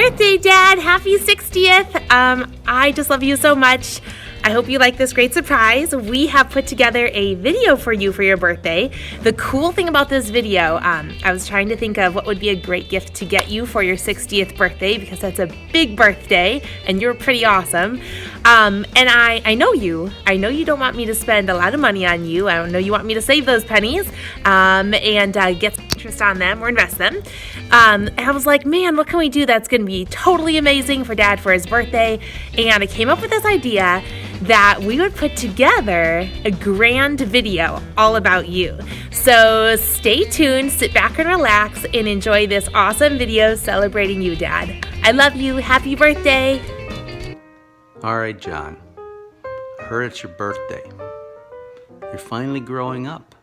birthday, Dad. Happy 60th. I just love you so much. I hope you like this great surprise. We have put together a video for you for your birthday. The cool thing about this video, I was trying to think of what would be a great gift to get you for your 60th birthday, because that's a big birthday and you're pretty awesome. And I know you. I know you don't want me to spend a lot of money on you. I know you want me to save those pennies and get some interest on them or invest them. And I was like, man, what can we do that's going to be totally amazing for Dad for his birthday? And I came up with this idea that we would put together a grand video all about you. So stay tuned, sit back and relax, and enjoy this awesome video celebrating you, Dad. I love you. Happy birthday. All right, John. I heard it's your birthday. You're finally growing up.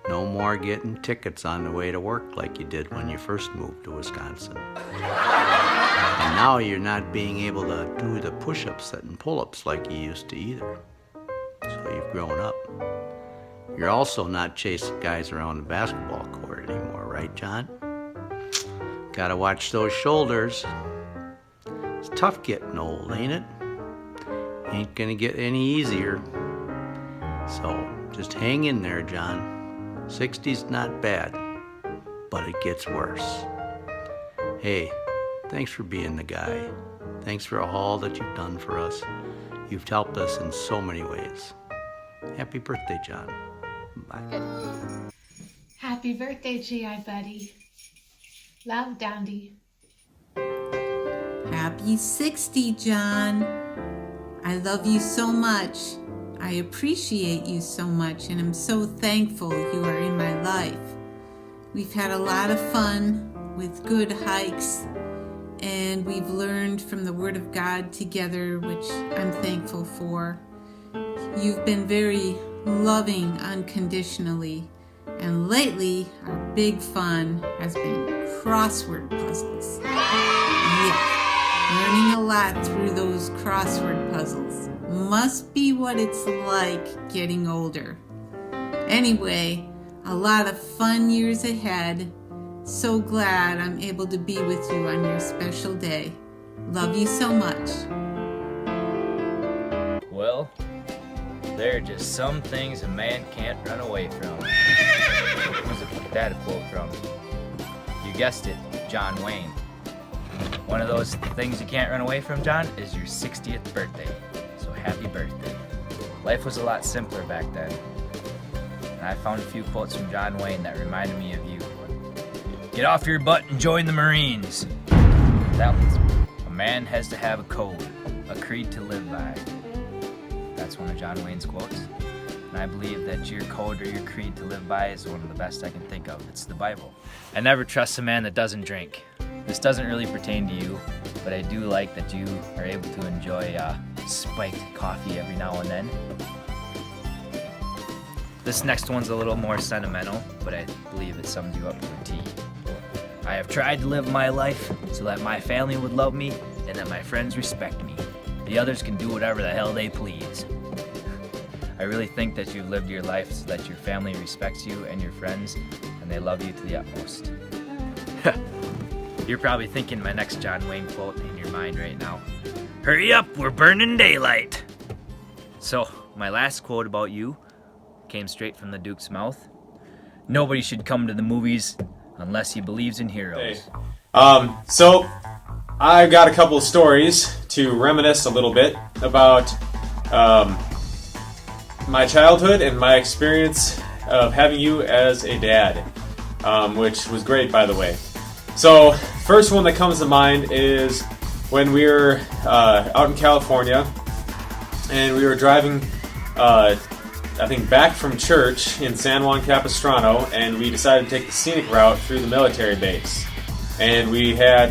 No more getting tickets on the way to work like you did when you first moved to Wisconsin. And now you're not being able to do the push-ups and pull-ups like you used to either. So you've grown up. You're also not chasing guys around the basketball court anymore, right, John? Gotta watch those shoulders. It's tough getting old, ain't it? Ain't gonna get any easier. So just hang in there, John. 60's not bad, but it gets worse. Hey, thanks for being the guy. Thanks for all that you've done for us. You've helped us in so many ways. Happy birthday, John. Bye. Happy birthday, G.I. buddy. Love, Dandy. Happy 60, John. I love you so much. I appreciate you so much, and I'm so thankful you are in my life. We've had a lot of fun with good hikes, and we've learned from the Word of God together, which I'm thankful for. You've been very loving unconditionally, and lately our big fun has been crossword puzzles. Yeah, learning a lot through those crossword puzzles. Must be what it's like getting older. Anyway, a lot of fun years ahead. So glad I'm able to be with you on your special day. Love you so much. Well, there are just some things a man can't run away from. Where's that a quote from? You guessed it, John Wayne. One of those things you can't run away from, John, is your 60th birthday. So happy birthday. Life was a lot simpler back then. And I found a few quotes from John Wayne that reminded me of you. Get off your butt and join the Marines. That one's, a man has to have a code, a creed to live by. That's one of John Wayne's quotes. And I believe that your code or your creed to live by is one of the best I can think of. It's the Bible. I never trust a man that doesn't drink. This doesn't really pertain to you, but I do like that you are able to enjoy spiked coffee every now and then. This next one's a little more sentimental, but I believe it sums you up to a T. I have tried to live my life so that my family would love me and that my friends respect me. The others can do whatever the hell they please. I really think that you've lived your life so that your family respects you and your friends, and they love you to the utmost. You're probably thinking my next John Wayne quote in your mind right now. Hurry up, we're burning daylight. So, my last quote about you came straight from the Duke's mouth. Nobody should come to the movies unless he believes in heroes. Hey. So I've got a couple of stories to reminisce a little bit about my childhood and my experience of having you as a dad, which was great, by the way. So, first one that comes to mind is when we were out in California, and we were driving, I think, back from church in San Juan Capistrano, and we decided to take the scenic route through the military base. And we had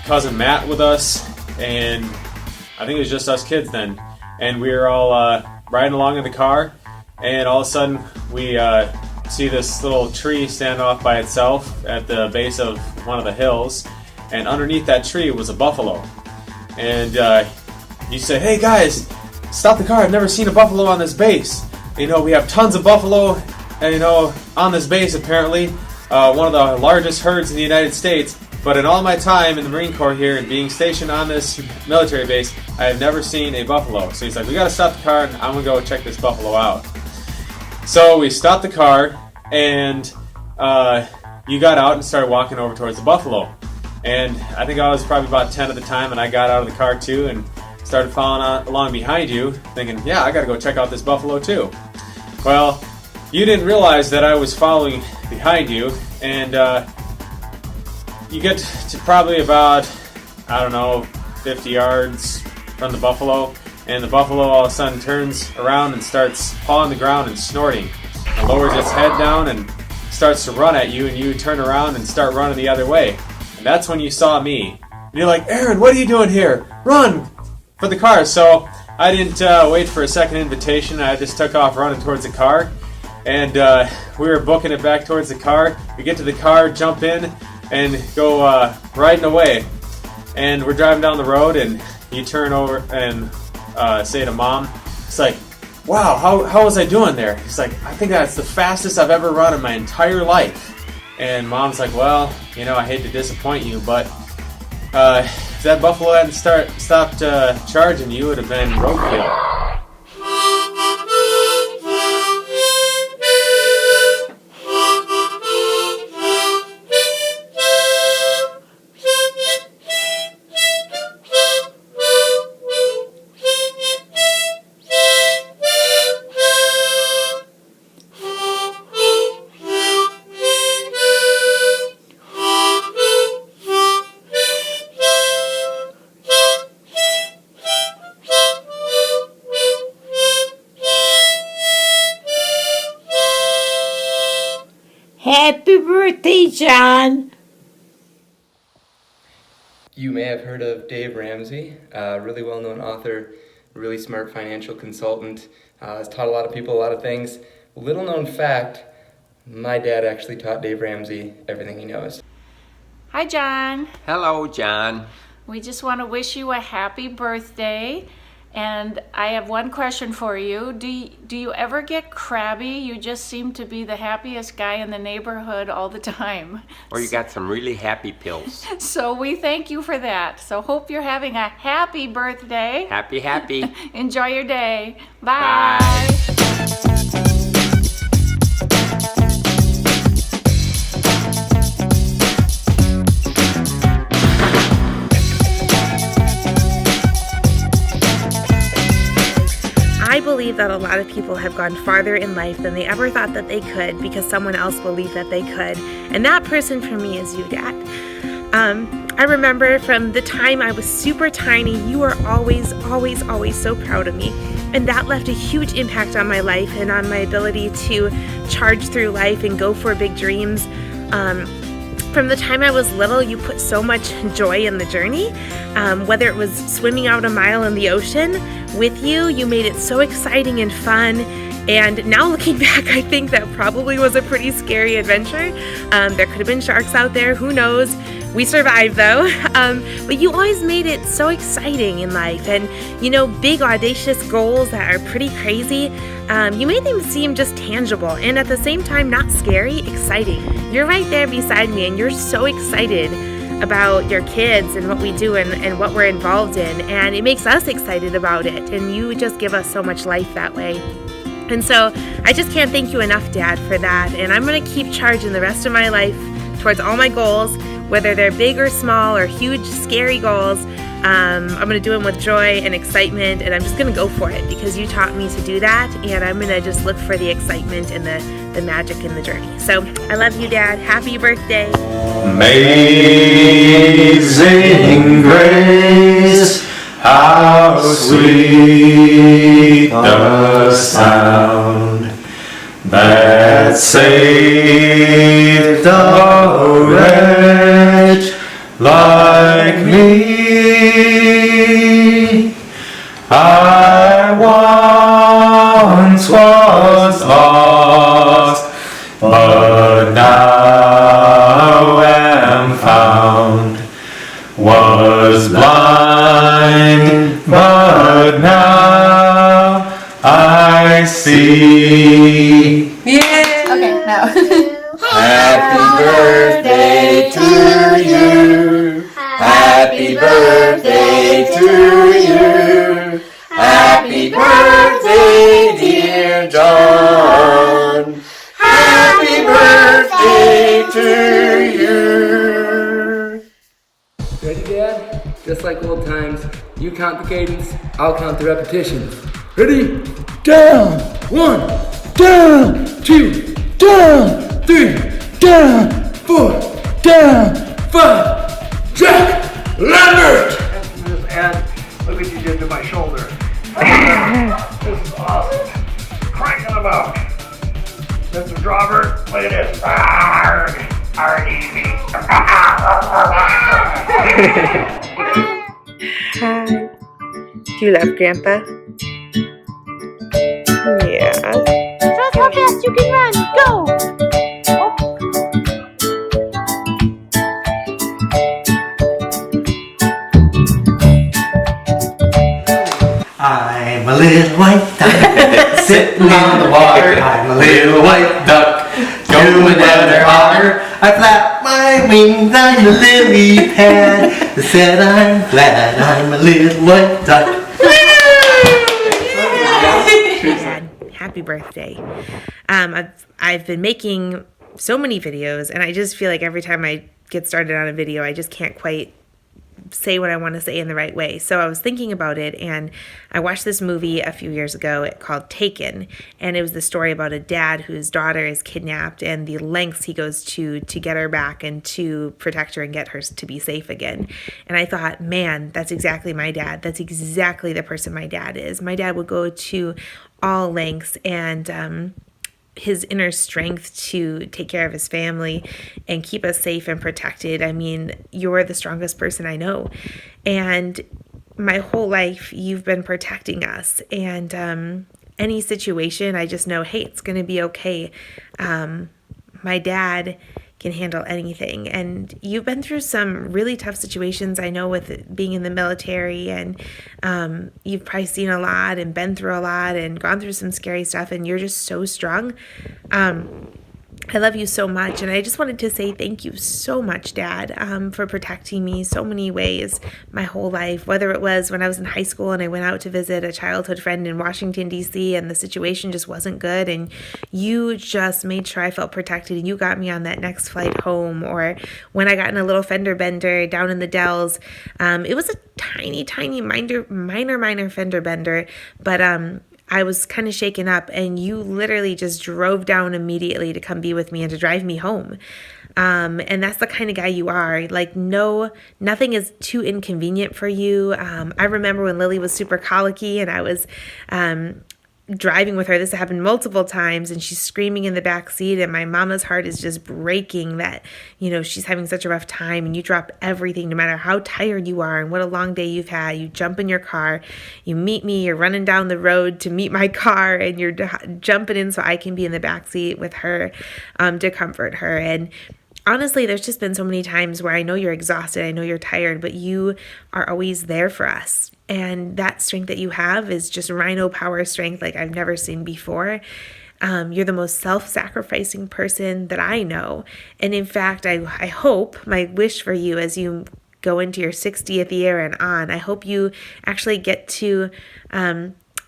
cousin Matt with us, and I think it was just us kids then. And we were all riding along in the car, and all of a sudden we see this little tree stand off by itself at the base of one of the hills, and underneath that tree was a buffalo. And you say, "Hey guys, stop the car, I've never seen a buffalo on this base." You know, we have tons of buffalo, and on this base apparently, one of the largest herds in the United States, but in all my time in the Marine Corps here and being stationed on this military base, I have never seen a buffalo. So he's like, we gotta stop the car and I'm gonna go check this buffalo out. So we stopped the car and you got out and started walking over towards the buffalo. And I think I was probably about 10 at the time, and I got out of the car too and started following along behind you, thinking, yeah, I gotta go check out this buffalo too. Well, you didn't realize that I was following behind you, and you get to probably about, I don't know, 50 yards from the buffalo, and the buffalo all of a sudden turns around and starts pawing the ground and snorting. It lowers its head down and starts to run at you, and you turn around and start running the other way. And that's when you saw me. And you're like, Aaron, what are you doing here? Run for the car. So I didn't wait for a second invitation. I just took off running towards the car. And we were booking it back towards the car. We get to the car, jump in, and go riding away. And we're driving down the road, and you turn over and say to Mom, it's like, wow, how was I doing there? He's like, I think that's the fastest I've ever run in my entire life. And Mom's like, well, you know, I hate to disappoint you, but if that buffalo hadn't stopped charging, you would have been roadkill. Happy birthday, John! You may have heard of Dave Ramsey, a really well-known author, really smart financial consultant, has taught a lot of people a lot of things. Little known fact, my dad actually taught Dave Ramsey everything he knows. Hi, John. Hello, John. We just want to wish you a happy birthday. And I have one question for you. Do you ever get crabby? You just seem to be the happiest guy in the neighborhood all the time. Or you got some really happy pills. So we thank you for that. So hope you're having a happy birthday. Happy, happy. Enjoy your day. Bye. Bye. I believe that a lot of people have gone farther in life than they ever thought that they could because someone else believed that they could. And that person for me is you, Dad. I remember from the time I was super tiny, you were always, always, always so proud of me. And that left a huge impact on my life and on my ability to charge through life and go for big dreams. From the time I was little, you put so much joy in the journey. Whether it was swimming out a mile in the ocean with you, you made it so exciting and fun. And now looking back, I think that probably was a pretty scary adventure. There could have been sharks out there, who knows? We survived though. But you always made it so exciting in life. And, you know, big audacious goals that are pretty crazy. You made them seem just tangible and at the same time not scary, exciting. You're right there beside me and you're so excited about your kids and what we do and what we're involved in. And it makes us excited about it. And you just give us so much life that way. And so I just can't thank you enough, Dad, for that. And I'm going to keep charging the rest of my life towards all my goals, whether they're big or small or huge, scary goals. I'm going to do them with joy and excitement, and I'm just going to go for it because you taught me to do that, and I'm going to just look for the excitement and the magic in the journey. So I love you, Dad. Happy birthday. Amazing grace, how sweet the sound that saved a wretch like me. I once was lost, but now am found. Was blind, but now I see. Yeah. Okay, no. Happy birthday to you. Happy birthday to you. Happy birthday, dear John. Happy birthday to you. Ready, Dad? Just like old times, you count the cadence, I'll count the repetitions. Ready? Down, 1, down, 2, down, 3, down, 4, down, 5. Jack Lambert! And look what you did to my shoulder. This is awesome. Cranking them out. Mr. Drawbert, look at this. Arrgh! R-E-V. Hi. Do you love Grandpa? Yeah. Show us how fast you can run. Go! I'm a little white duck sitting on the water. I'm a little white duck doing weather hotter. I flap my wings on the lily pad. I said I'm glad I'm a little white duck. Happy birthday. I've been making so many videos, and I just feel like every time I get started on a video, I just can't quite say what I want to say in the right way. So I was thinking about it, and I watched this movie a few years ago called Taken, and it was the story about a dad whose daughter is kidnapped and the lengths he goes to get her back and to protect her and get her to be safe again. And I thought, man, that's exactly my dad. That's exactly the person my dad is. My dad would go to all lengths and his inner strength to take care of his family and keep us safe and protected. I mean, you're the strongest person I know. And my whole life, you've been protecting us. And any situation, I just know, hey, it's going to be okay. My dad can handle anything. And you've been through some really tough situations, I know, with being in the military, and you've probably seen a lot and been through a lot and gone through some scary stuff, and you're just so strong. I love you so much, and I just wanted to say thank you so much, Dad, for protecting me so many ways my whole life, whether it was when I was in high school and I went out to visit a childhood friend in Washington, D.C., and the situation just wasn't good, and you just made sure I felt protected, and you got me on that next flight home, or when I got in a little fender bender down in the Dells. It was a tiny, minor fender bender, but I was kind of shaken up, and you literally just drove down immediately to come be with me and to drive me home. And that's the kind of guy you are. Like, nothing is too inconvenient for you. I remember when Lily was super colicky and I was driving with her. This happened multiple times, and she's screaming in the back seat, and my mama's heart is just breaking that, she's having such a rough time, and you drop everything, no matter how tired you are and what a long day you've had. You jump in your car, you meet me, you're running down the road to meet my car, and you're jumping in so I can be in the back seat with her to comfort her. And honestly, there's just been so many times where I know you're exhausted, I know you're tired, but you are always there for us. And that strength that you have is just rhino power strength like I've never seen before. You're the most self-sacrificing person that I know. And in fact, I hope, my wish for you as you go into your 60th year and on, I hope you actually get to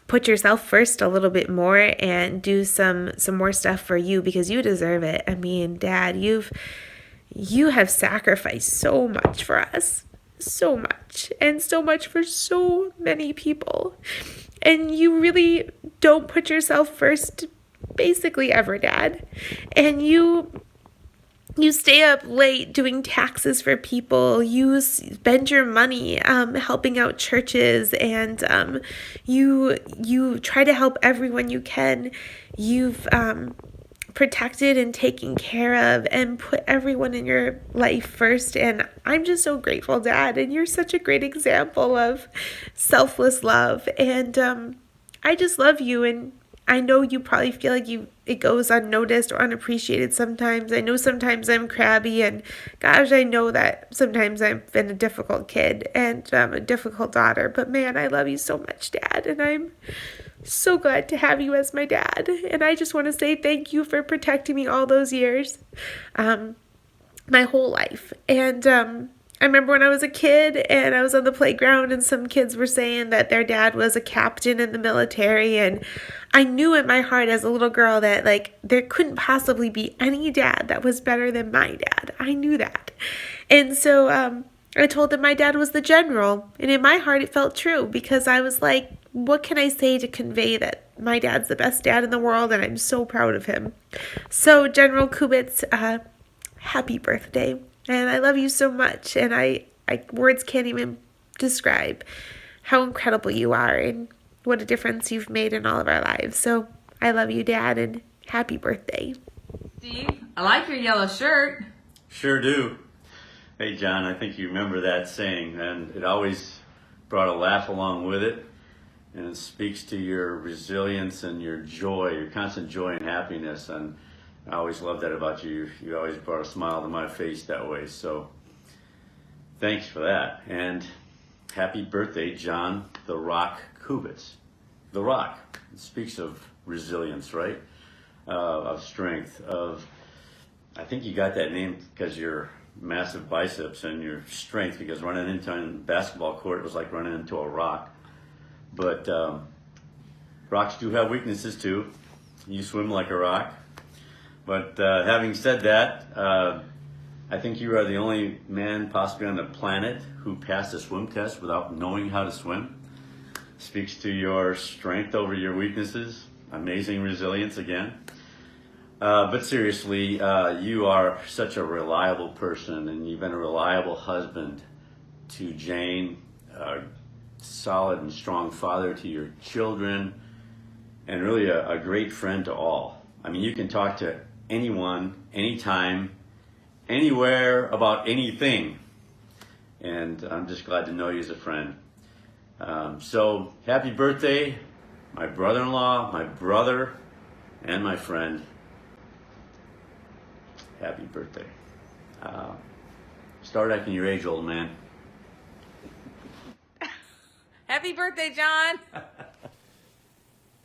put yourself first a little bit more and do some more stuff for you, because you deserve it. I mean, Dad, you have sacrificed so much for us. So much, and so much for so many people, and you really don't put yourself first basically ever, Dad. And you stay up late doing taxes for people, you spend your money helping out churches, and you try to help everyone you can. You've protected and taken care of and put everyone in your life first, and I'm just so grateful, Dad, and you're such a great example of selfless love, and I just love you. And I know you probably feel like it goes unnoticed or unappreciated sometimes. I know sometimes I'm crabby, and gosh, I know that sometimes I've been a difficult kid and a difficult daughter, but man, I love you so much, Dad, and I'm so glad to have you as my dad. And I just want to say thank you for protecting me all those years, my whole life. And I remember when I was a kid and I was on the playground and some kids were saying that their dad was a captain in the military, and I knew in my heart as a little girl that like there couldn't possibly be any dad that was better than my dad. I knew that. And so I told them my dad was the general, and in my heart it felt true because I was like, what can I say to convey that my dad's the best dad in the world and I'm so proud of him. So General Kubitz, happy birthday. And I love you so much, and I words can't even describe how incredible you are and what a difference you've made in all of our lives. So I love you, Dad, and happy birthday. Steve, I like your yellow shirt. Sure do. Hey, John, I think you remember that saying, and it always brought a laugh along with it, and it speaks to your resilience and your joy, your constant joy and happiness, and I always loved that about you. You always brought a smile to my face that way. So thanks for that. And happy birthday, John the Rock Kubitz. The Rock. It speaks of resilience, right? Of strength. I think you got that name because your massive biceps and your strength, because running into a basketball court was like running into a rock. But rocks do have weaknesses too. You swim like a rock. But having said that, I think you are the only man possibly on the planet who passed a swim test without knowing how to swim. Speaks to your strength over your weaknesses. Amazing resilience again. But seriously, you are such a reliable person, and you've been a reliable husband to Jane, a solid and strong father to your children, and really a great friend to all. I mean, you can talk to anyone, anytime, anywhere about anything. And I'm just glad to know you as a friend. So happy birthday, my brother-in-law, my brother, and my friend. Happy birthday. Start acting your age, old man. Happy birthday, John.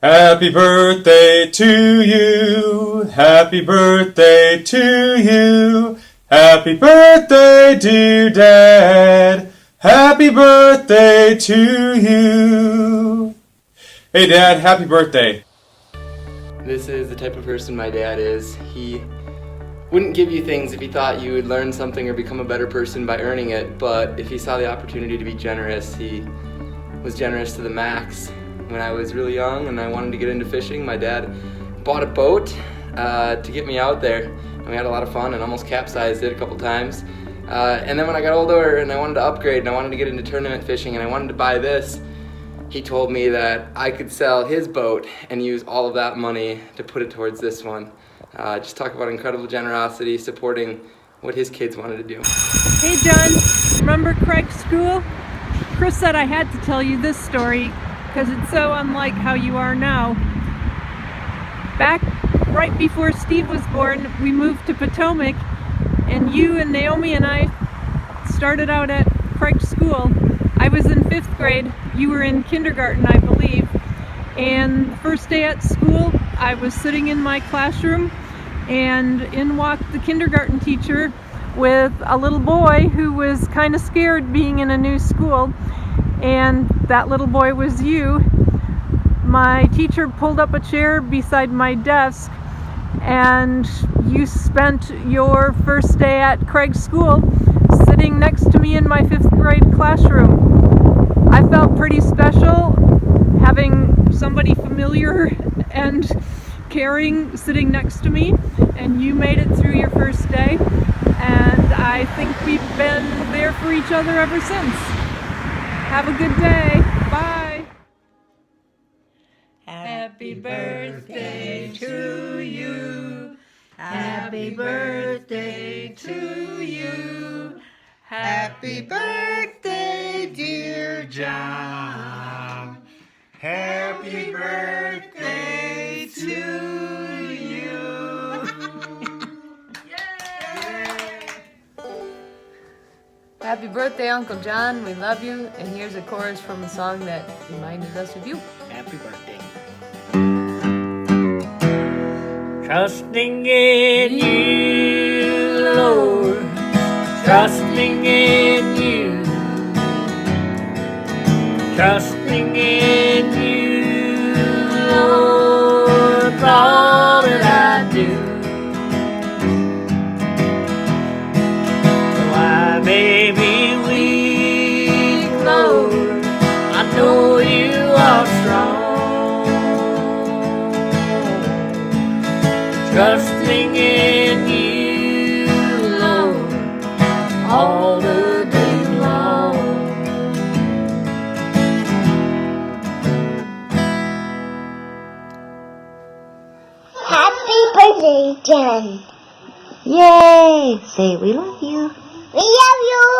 Happy birthday to you. Happy birthday to you. Happy birthday, dear Dad. Happy birthday to you. Hey, Dad, happy birthday. This is the type of person my dad is. He wouldn't give you things if he thought you would learn something or become a better person by earning it, but if he saw the opportunity to be generous, he was generous to the max. When I was really young and I wanted to get into fishing, my dad bought a boat to get me out there. And we had a lot of fun and almost capsized it a couple times. And then when I got older and I wanted to upgrade and I wanted to get into tournament fishing and I wanted to buy this, he told me that I could sell his boat and use all of that money to put it towards this one. Just talk about incredible generosity, supporting what his kids wanted to do. Hey John, remember Craig's school? Chris said I had to tell you this story because it's so unlike how you are now. Back right before Steve was born, we moved to Potomac, and you and Naomi and I started out at Craig's school. I was in 5th grade, you were in kindergarten, I believe. And the first day at school, I was sitting in my classroom, and in walked the kindergarten teacher with a little boy who was kind of scared being in a new school. And that little boy was you. My teacher pulled up a chair beside my desk, and you spent your first day at Craig's school sitting next to me in my 5th grade classroom. I felt pretty special having somebody familiar and caring sitting next to me, and you made it through your first day, and I think we've been there for each other ever since. Have a good day. Bye. Happy birthday to you. Happy birthday to you. Happy birthday, dear John. Happy birthday to you. Happy birthday, Uncle John. We love you. And here's a chorus from a song that reminded us of you. Happy birthday. Trusting in you, Lord, trusting in you, trusting in you, Lord, for all that I do. Though I may be weak, Lord, I know you are strong. Trusting in you, Lord, all the day long. Happy birthday, Jen. Yay! Say we love you. We love you.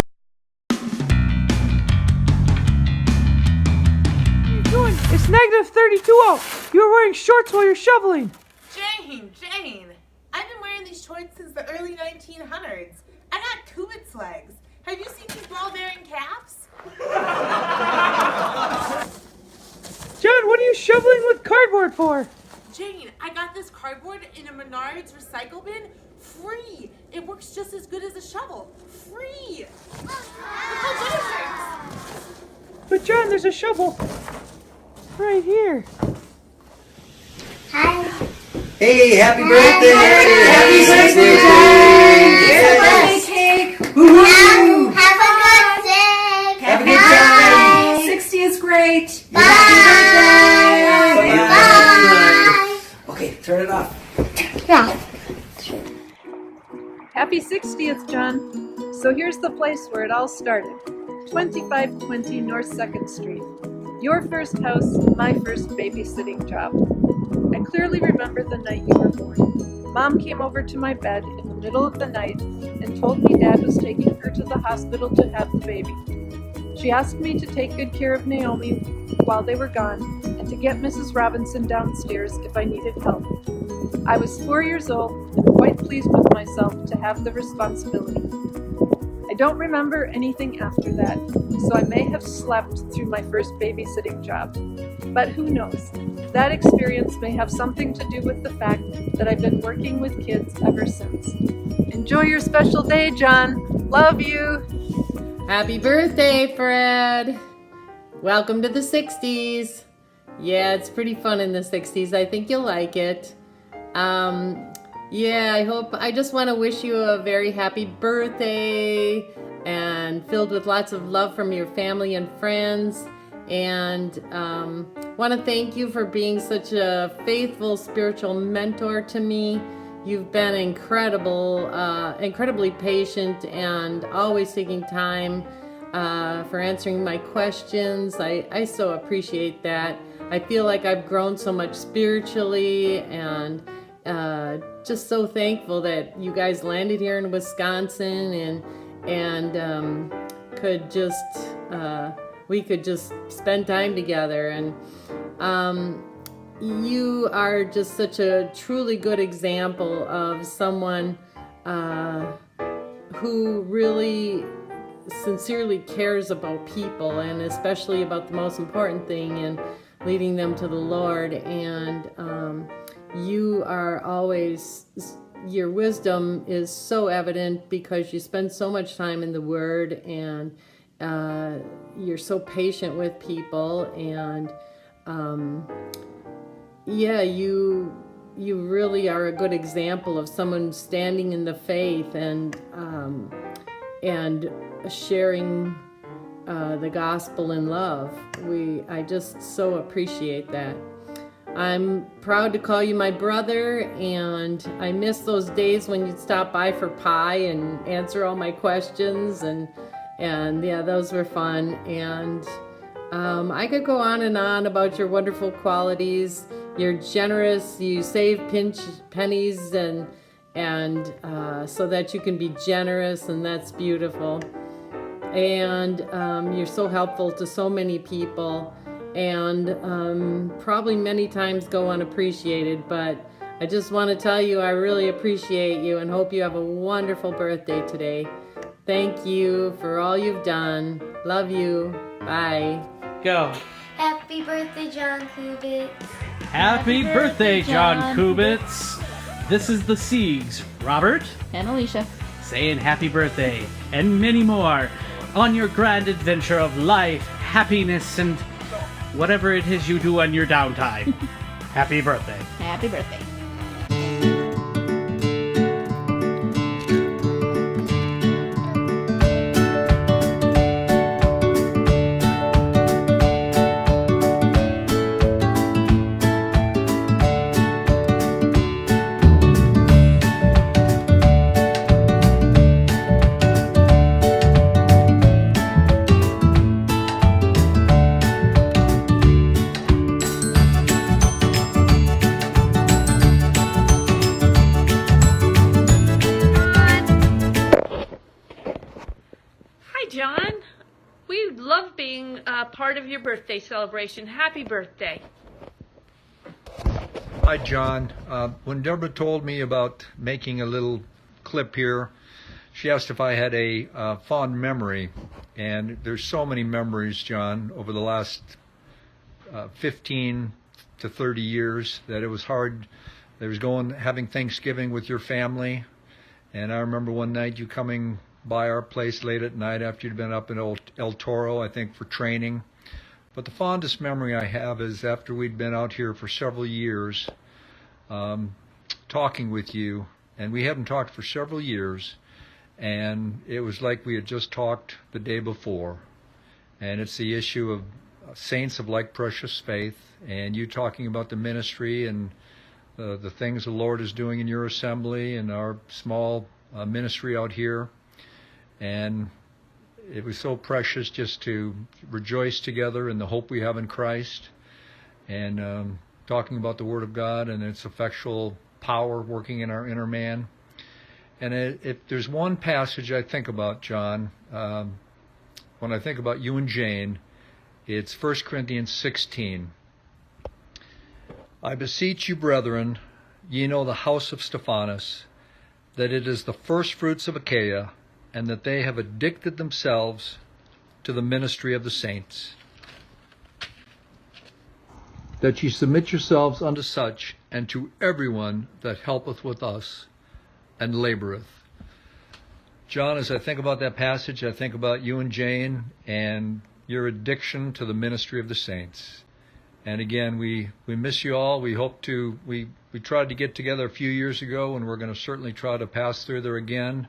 What are you doing? It's negative 32 out. You're wearing shorts while you're shoveling. Jane, I've been wearing these shorts since the early 1900s. I got Kubitz legs. Have you seen these ball-bearing calves? John, what are you shoveling with cardboard for? Jane, I got this cardboard in a Menards recycle bin free. It works just as good as a shovel. Free. Look how good it works. But John, there's a shovel right here. Hi. Hey, happy birthday! Happy birthday, Here's a birthday cake. Woo-hoo. Have a good day. Have a good time. 60 is great. Bye. Happy birthday. Bye. Okay, turn it off. Yeah. Happy 60th, John. So here's the place where it all started. 2520 North 2nd Street. Your first house, my first babysitting job. I clearly remember the night you were born. Mom came over to my bed in the middle of the night and told me Dad was taking her to the hospital to have the baby. She asked me to take good care of Naomi while they were gone and to get Mrs. Robinson downstairs if I needed help. I was 4 years old and quite pleased with myself to have the responsibility. I don't remember anything after that, so I may have slept through my first babysitting job. But who knows? That experience may have something to do with the fact that I've been working with kids ever since. Enjoy your special day, John. Love you. Happy birthday, Fred. Welcome to the 60s. Yeah, it's pretty fun in the 60s. I think you'll like it. Yeah, I just want to wish you a very happy birthday and filled with lots of love from your family and friends. And want to thank you for being such a faithful spiritual mentor to me. You've been incredible, incredibly patient and always taking time for answering my questions. I so appreciate that. I feel like I've grown so much spiritually and just so thankful that you guys landed here in Wisconsin and could just we could just spend time together. And you are just such a truly good example of someone who really sincerely cares about people, and especially about the most important thing, and leading them to the Lord. And you are always, your wisdom is so evident because you spend so much time in the Word, and you're so patient with people, and yeah, you really are a good example of someone standing in the faith and sharing the gospel in love. I just so appreciate that. I'm proud to call you my brother, and I miss those days when you'd stop by for pie and answer all my questions, and yeah, those were fun. And I could go on and on about your wonderful qualities. You're generous, you save pennies and so that you can be generous, and that's beautiful. And you're so helpful to so many people, and probably many times go unappreciated, but I just want to tell you I really appreciate you and hope you have a wonderful birthday today. Thank you for all you've done. Love you. Bye. Go. Happy birthday, John Kubitz. Happy birthday, John Kubitz. This is the Siegs, Robert and Alicia, saying happy birthday and many more on your grand adventure of life, happiness, and whatever it is you do on your downtime. Happy birthday. Happy birthday. John, we love being part of your birthday celebration. Happy birthday. Hi, John. When Deborah told me about making a little clip here, she asked if I had a fond memory. And there's so many memories, John, over the last 15 to 30 years that it was hard. There was having Thanksgiving with your family. And I remember one night you coming by our place late at night after you'd been up in El Toro, I think, for training. But the fondest memory I have is after we'd been out here for several years talking with you, and we hadn't talked for several years, and it was like we had just talked the day before. And it's the issue of saints of like precious faith, and you talking about the ministry and the things the Lord is doing in your assembly and our small ministry out here. And it was so precious just to rejoice together in the hope we have in Christ, and talking about the Word of God and its effectual power working in our inner man. And if there's one passage I think about, John, when I think about you and Jane, it's 1 Corinthians 16. I beseech you, brethren, ye know the house of Stephanas, that it is the first fruits of Achaia, and that they have addicted themselves to the ministry of the saints. That ye submit yourselves unto such, and to everyone that helpeth with us, and laboreth. John, as I think about that passage, I think about you and Jane, and your addiction to the ministry of the saints. And again, we miss you all. We hope to, we tried to get together a few years ago, and we're going to certainly try to pass through there again.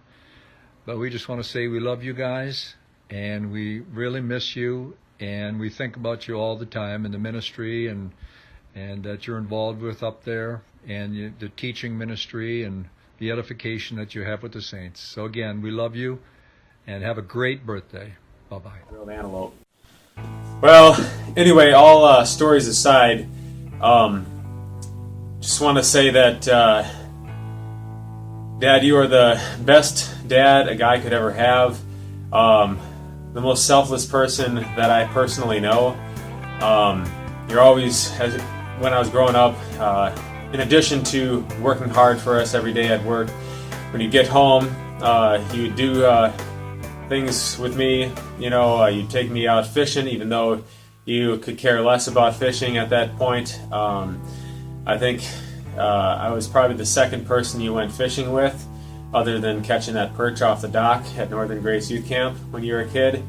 But we just want to say we love you guys, and we really miss you, and we think about you all the time in the ministry and that you're involved with up there, and the teaching ministry and the edification that you have with the saints. So again, we love you, and have a great birthday. Bye-bye. Grilled antelope. Well, anyway, all stories aside, just want to say that, Dad, you are the best dad a guy could ever have. The most selfless person that I personally know. You're always, when I was growing up, in addition to working hard for us every day at work, when you get home, you do things with me. You know, you take me out fishing, even though you could care less about fishing at that point. I think I was probably the second person you went fishing with, other than catching that perch off the dock at Northern Grace Youth Camp when you were a kid.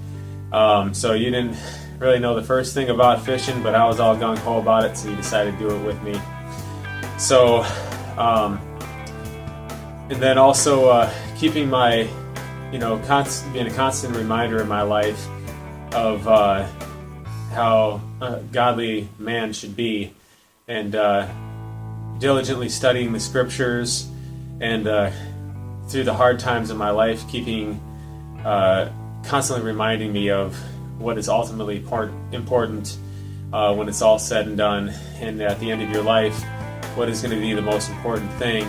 So you didn't really know the first thing about fishing, but I was all gung-ho about it, so you decided to do it with me. So, and then also keeping my, being a constant reminder in my life of how a godly man should be, and diligently studying the scriptures, and through the hard times of my life, constantly reminding me of what is ultimately important when it's all said and done. And at the end of your life, what is going to be the most important thing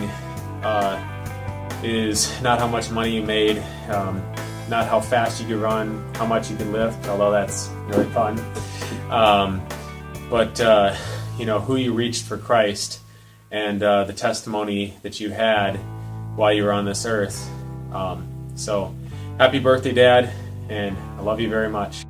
is not how much money you made, not how fast you can run, how much you can lift, although that's really fun, but who you reached for Christ, and the testimony that you had while you were on this earth. So happy birthday, Dad, and I love you very much.